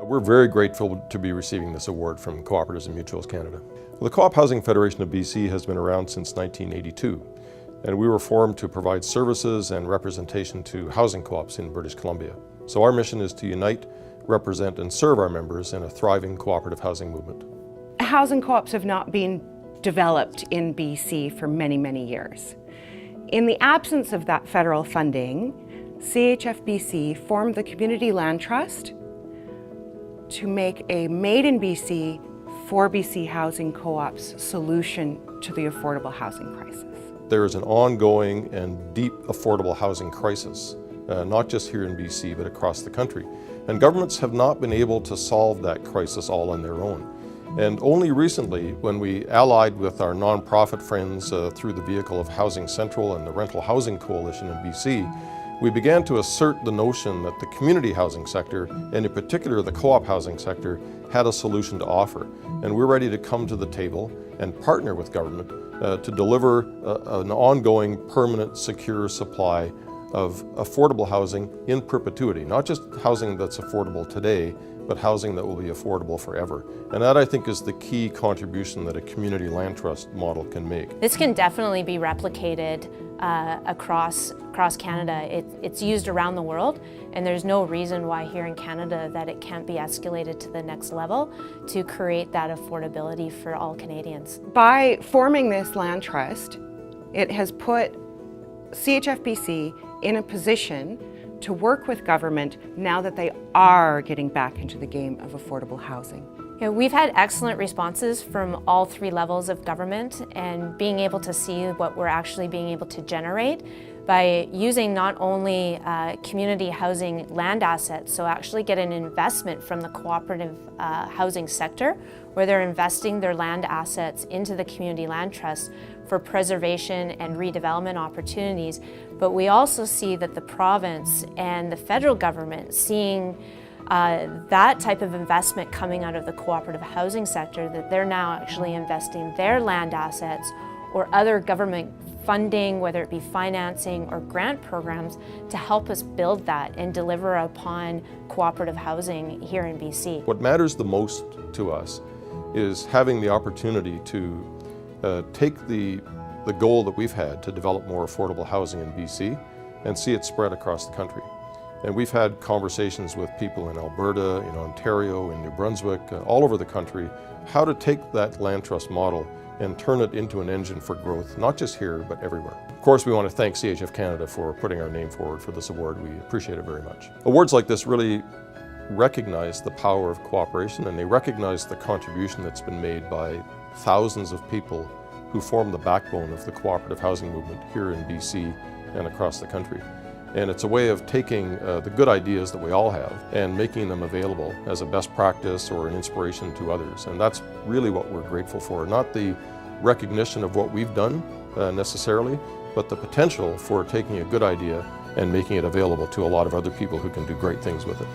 We're very grateful to be receiving this award from Cooperatives and Mutuals Canada. Well, the Co-op Housing Federation of BC has been around since 1982, and we were formed to provide services and representation to housing co-ops in British Columbia. So our mission is to unite, represent, and serve our members in a thriving cooperative housing movement. Housing co-ops have not been developed in BC for many, many years. In the absence of that federal funding, CHFBC formed the Community Land Trust to make a Made in BC for BC housing co-ops solution to the affordable housing crisis. There is an ongoing and deep affordable housing crisis, not just here in BC, but across the country. And governments have not been able to solve that crisis all on their own. And only recently, when we allied with our nonprofit friends through the vehicle of Housing Central and the Rental Housing Coalition in BC, we began to assert the notion that the community housing sector, and in particular the co-op housing sector, had a solution to offer. And we're ready to come to the table and partner with government to deliver an ongoing, permanent, secure supply of affordable housing in perpetuity. Not just housing that's affordable today, but housing that will be affordable forever. And that, I think, is the key contribution that a community land trust model can make. This can definitely be replicated across Canada. It's used around the world, and there's no reason why here in Canada that it can't be escalated to the next level to create that affordability for all Canadians. By forming this land trust, it has put CHFBC in a position to work with government now that they are getting back into the game of affordable housing. We've had excellent responses from all three levels of government, and being able to see what we're actually being able to generate by using not only community housing land assets, so actually get an investment from the cooperative housing sector, where they're investing their land assets into the Community Land Trust for preservation and redevelopment opportunities. But we also see that the province and the federal government seeing that type of investment coming out of the cooperative housing sector, that they're now actually investing their land assets or other government funding, whether it be financing or grant programs, to help us build that and deliver upon cooperative housing here in BC. What matters the most to us is having the opportunity to take the goal that we've had to develop more affordable housing in BC and see it spread across the country. And we've had conversations with people in Alberta, in Ontario, in New Brunswick, all over the country, how to take that land trust model and turn it into an engine for growth, not just here, but everywhere. Of course, we want to thank CHF Canada for putting our name forward for this award. We appreciate it very much. Awards like this really recognize the power of cooperation, and they recognize the contribution that's been made by thousands of people who form the backbone of the cooperative housing movement here in BC and across the country. And it's a way of taking the good ideas that we all have and making them available as a best practice or an inspiration to others. And that's really what we're grateful for. Not the recognition of what we've done necessarily, but the potential for taking a good idea and making it available to a lot of other people who can do great things with it.